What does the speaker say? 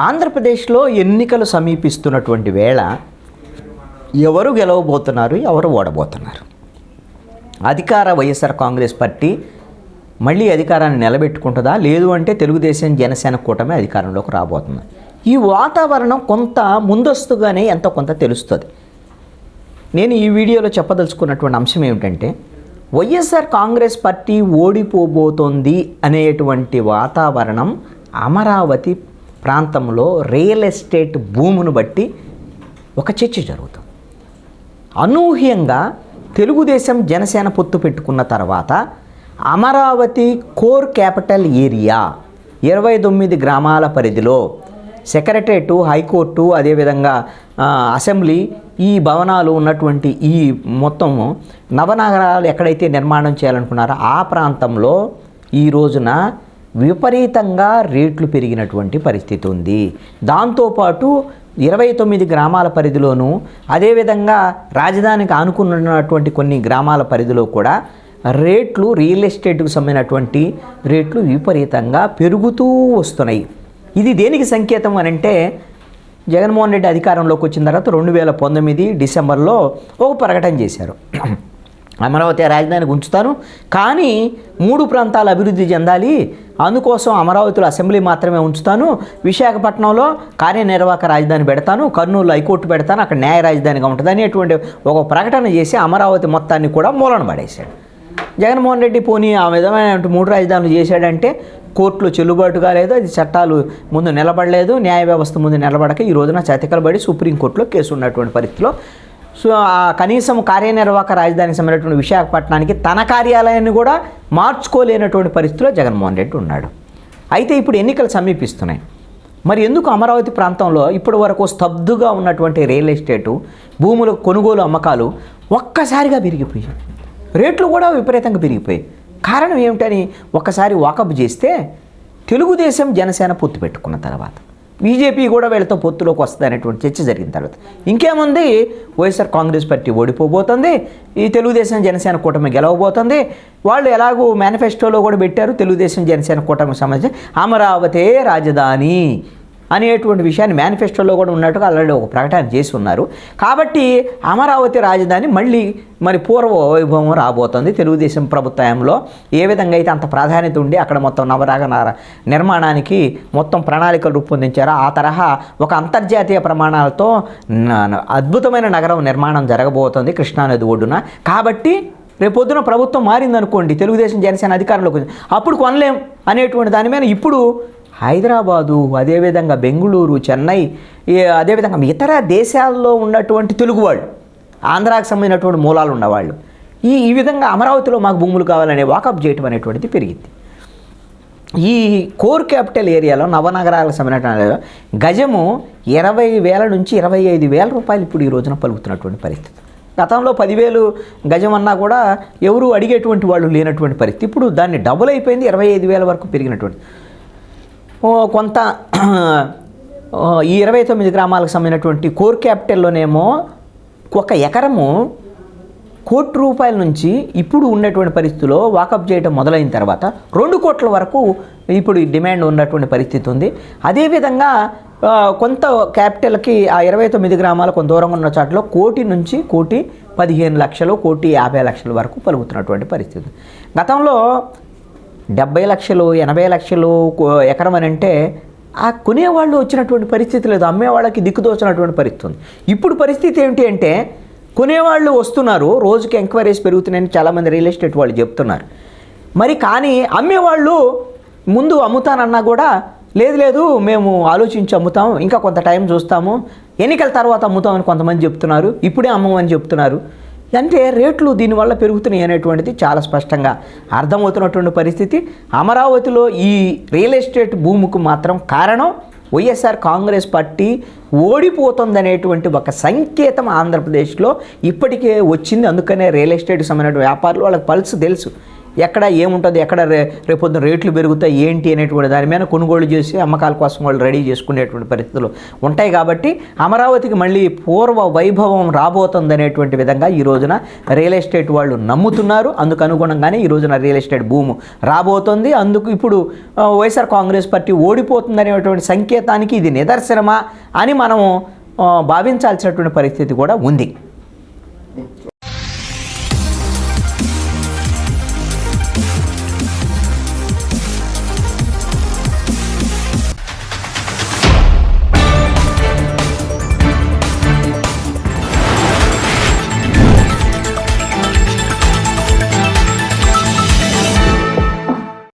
ఆంధ్రప్రదేశ్లో ఎన్నికలు సమీపిస్తున్నటువంటి వేళ ఎవరు గెలవబోతున్నారు, ఎవరు ఓడబోతున్నారు? అధికార వైఎస్ఆర్ కాంగ్రెస్ పార్టీ మళ్ళీ అధికారాన్ని నిలబెట్టుకుంటుందా, లేదు అంటే తెలుగుదేశం జనసేన కూటమి అధికారంలోకి రాబోతుంది. ఈ వాతావరణం కొంత ముందస్తుగానే ఎంతో కొంత తెలుస్తుంది. నేను ఈ వీడియోలో చెప్పదలుచుకున్నటువంటి అంశం ఏమిటంటే, వైఎస్ఆర్ కాంగ్రెస్ పార్టీ ఓడిపోబోతోంది అనేటువంటి వాతావరణం అమరావతి ప్రాంతంలో రియల్ ఎస్టేట్ భూమును బట్టి ఒక చర్చ జరుగుతుంది. అనూహ్యంగా తెలుగుదేశం జనసేన పొత్తు పెట్టుకున్న తర్వాత అమరావతి కోర్ క్యాపిటల్ ఏరియా 29 గ్రామాల పరిధిలో సెక్రటరేటు, హైకోర్టు, అదేవిధంగా అసెంబ్లీ, ఈ భవనాలు ఉన్నటువంటి ఈ మొత్తం నవనగరాలు ఎక్కడైతే నిర్మాణం చేయాలనుకున్నారో ఆ ప్రాంతంలో ఈ రోజున విపరీతంగా రేట్లు పెరిగినటువంటి పరిస్థితి ఉంది. దాంతోపాటు 29 గ్రామాల పరిధిలోనూ, అదేవిధంగా రాజధానికి ఆనుకున్నటువంటి కొన్ని గ్రామాల పరిధిలో కూడా రేట్లు, రియల్ ఎస్టేట్కు సంబంధించినటువంటి రేట్లు విపరీతంగా పెరుగుతూ వస్తున్నాయి. ఇది దేనికి సంకేతం అని అంటే, జగన్మోహన్ రెడ్డి అధికారంలోకి వచ్చిన తర్వాత 2019 డిసెంబర్లో ఒక ప్రకటన చేశారు. అమరావతి రాజధానికి ఉంచుతాను, కానీ 3 ప్రాంతాలు అభివృద్ధి చెందాలి, అందుకోసం అమరావతిలో అసెంబ్లీ మాత్రమే ఉంచుతాను, విశాఖపట్నంలో కార్యనిర్వాహక రాజధాని పెడతాను, కర్నూలు హైకోర్టు పెడతాను, అక్కడ న్యాయ రాజధానిగా ఉంటుంది అనేటువంటి ఒక ప్రకటన చేసి అమరావతి మొత్తాన్ని కూడా మూలన పడేశాడు. జగన్మోహన్ రెడ్డి పోనీ ఆ విధమైన 3 రాజధానులు చేశాడంటే కోర్టులో చెల్లుబాటుగా లేదు, అది చట్టాలు ముందు నిలబడలేదు, న్యాయ వ్యవస్థ ముందు నిలబడక ఈ రోజున చతికిలబడి సుప్రీంకోర్టులో కేసు ఉన్నటువంటి పరిస్థితిలో కనీసం కార్యనిర్వాహక రాజధానికి సంబంధించినటువంటి విశాఖపట్నానికి తన కార్యాలయాన్ని కూడా మార్చుకోలేనటువంటి పరిస్థితిలో జగన్మోహన్ రెడ్డి ఉన్నాడు. అయితే ఇప్పుడు ఎన్నికలు సమీపిస్తున్నాయి. మరి ఎందుకు అమరావతి ప్రాంతంలో ఇప్పటి వరకు స్తబ్దుగా ఉన్నటువంటి రియల్ ఎస్టేటు భూముల కొనుగోలు అమ్మకాలు ఒక్కసారిగా పెరిగిపోయాయి, రేట్లు కూడా విపరీతంగా పెరిగిపోయాయి? కారణం ఏమిటని ఒక్కసారి వాకప్ చేస్తే, తెలుగుదేశం జనసేన పొత్తు పెట్టుకున్న తర్వాత బీజేపీ కూడా వీళ్ళతో పొత్తులోకి వస్తుంది అనేటువంటి చర్చ జరిగిన తర్వాత ఇంకేముంది, వైఎస్ఆర్ కాంగ్రెస్ పార్టీ ఓడిపోబోతుంది, ఈ తెలుగుదేశం జనసేన కూటమి గెలవబోతుంది. వాళ్ళు ఎలాగో మేనిఫెస్టోలో కూడా పెట్టారు, తెలుగుదేశం జనసేన కూటమికి సంబంధించి అమరావతి రాజధాని అనేటువంటి విషయాన్ని మేనిఫెస్టోలో కూడా ఉన్నట్టుగా ఆల్రెడీ ఒక ప్రకటన చేసి ఉన్నారు. కాబట్టి అమరావతి రాజధాని మళ్ళీ మరి పూర్వ వైభవం రాబోతుంది. తెలుగుదేశం ప్రభుత్వంలో ఏ విధంగా అయితే అంత ప్రాధాన్యత ఉండి అక్కడ మొత్తం నవరాగ నిర్మాణానికి మొత్తం ప్రణాళికలు రూపొందించారో ఆ తరహా ఒక అంతర్జాతీయ ప్రమాణాలతో అద్భుతమైన నగరం నిర్మాణం జరగబోతుంది కృష్ణానది ఒడ్డున. కాబట్టి రేపొద్దున ప్రభుత్వం మారిందనుకోండి, తెలుగుదేశం జనసేన అధికారంలోకి వచ్చింది, అప్పుడు కొనలేం అనేటువంటి దాని మీద ఇప్పుడు హైదరాబాదు, అదేవిధంగా బెంగళూరు, చెన్నై, అదేవిధంగా ఇతర దేశాల్లో ఉన్నటువంటి తెలుగు వాళ్ళు, ఆంధ్రాకి సంబంధించినటువంటి మూలాలు ఉన్నవాళ్ళు ఈ విధంగా అమరావతిలో మాకు భూములు కావాలనే వాకప్ చేయటం అనేటువంటిది పెరిగింది. ఈ కోర్ క్యాపిటల్ ఏరియాలో నవనగరాలకు సంబంధించిన గజము 20,000 నుంచి 25,000 రూపాయలు ఇప్పుడు ఈ రోజున పలుకుతున్నటువంటి పరిస్థితి. గతంలో 10,000 గజం అన్నా కూడా ఎవరు అడిగేటువంటి వాళ్ళు లేనటువంటి పరిస్థితి. ఇప్పుడు దాన్ని డబుల్ అయిపోయింది, 25,000 వరకు పెరిగినటువంటి కొంత. ఈ 29 గ్రామాలకు సంబంధించినటువంటి కోర్ క్యాపిటల్లోనేమో 1 ఎకరము ₹1,00,00,000 నుంచి ఇప్పుడు ఉన్నటువంటి పరిస్థితిలో వాకప్ చేయడం మొదలైన తర్వాత 2 కోట్ల వరకు ఇప్పుడు డిమాండ్ ఉన్నటువంటి పరిస్థితి ఉంది. అదేవిధంగా కొంత క్యాపిటల్కి ఆ 29 గ్రామాల కొంత దూరంగా ఉన్న చాట్లో 1 కోటి నుంచి 1,15,00,000, 1,50,00,000 వరకు పలుకుతున్నటువంటి పరిస్థితి. గతంలో 70 లక్షలు, 80 లక్షలు ఎకరం అని అంటే ఆ కొనేవాళ్ళు వచ్చినటువంటి పరిస్థితి లేదు, అమ్మేవాళ్ళకి దిక్కుదోచినటువంటి పరిస్థితి ఉంది. ఇప్పుడు పరిస్థితి ఏమిటి అంటే, కొనేవాళ్ళు వస్తున్నారు, రోజుకి ఎంక్వైరీస్ పెరుగుతున్నాయని చాలామంది రియల్ ఎస్టేట్ వాళ్ళు చెప్తున్నారు. మరి కానీ అమ్మేవాళ్ళు ముందు అమ్ముతానన్నా కూడా లేదు మేము ఆలోచించి అమ్ముతాం, ఇంకా కొంత టైం చూస్తాము, ఎన్నికల తర్వాత అమ్ముతామని కొంతమంది చెప్తున్నారు, ఇప్పుడే అమ్మమని చెప్తున్నారు. అంటే రేట్లు దీనివల్ల పెరుగుతున్నాయి అనేటువంటిది చాలా స్పష్టంగా అర్థమవుతున్నటువంటి పరిస్థితి. అమరావతిలో ఈ రియల్ ఎస్టేట్ భూమికి మాత్రం కారణం వైఎస్ఆర్ కాంగ్రెస్ పార్టీ ఓడిపోతుందనేటువంటి ఒక సంకేతం ఆంధ్రప్రదేశ్లో ఇప్పటికే వచ్చింది. అందుకనే రియల్ ఎస్టేట్కి సంబంధించిన వ్యాపారులు వాళ్ళకి పల్స్ తెలుసు, ఎక్కడ ఏముంటుంది, ఎక్కడ రేపొద్దున రేట్లు పెరుగుతాయి ఏంటి అనేటువంటి దాని మీద కొనుగోలు చేసి అమ్మకాల కోసం వాళ్ళు రెడీ చేసుకునేటువంటి పరిస్థితులు ఉంటాయి. కాబట్టి అమరావతికి మళ్ళీ పూర్వ వైభవం రాబోతుందనేటువంటి విధంగా ఈ రోజున రియల్ ఎస్టేట్ వాళ్ళు నమ్ముతున్నారు. అందుకు అనుగుణంగానే ఈ రోజున రియల్ ఎస్టేట్ భూము రాబోతుంది. అందుకు ఇప్పుడు వైఎస్ఆర్ కాంగ్రెస్ పార్టీ ఓడిపోతుందనేటువంటి సంకేతానికి ఇది నిదర్శనమా అని మనము భావించాల్సినటువంటి పరిస్థితి కూడా ఉంది.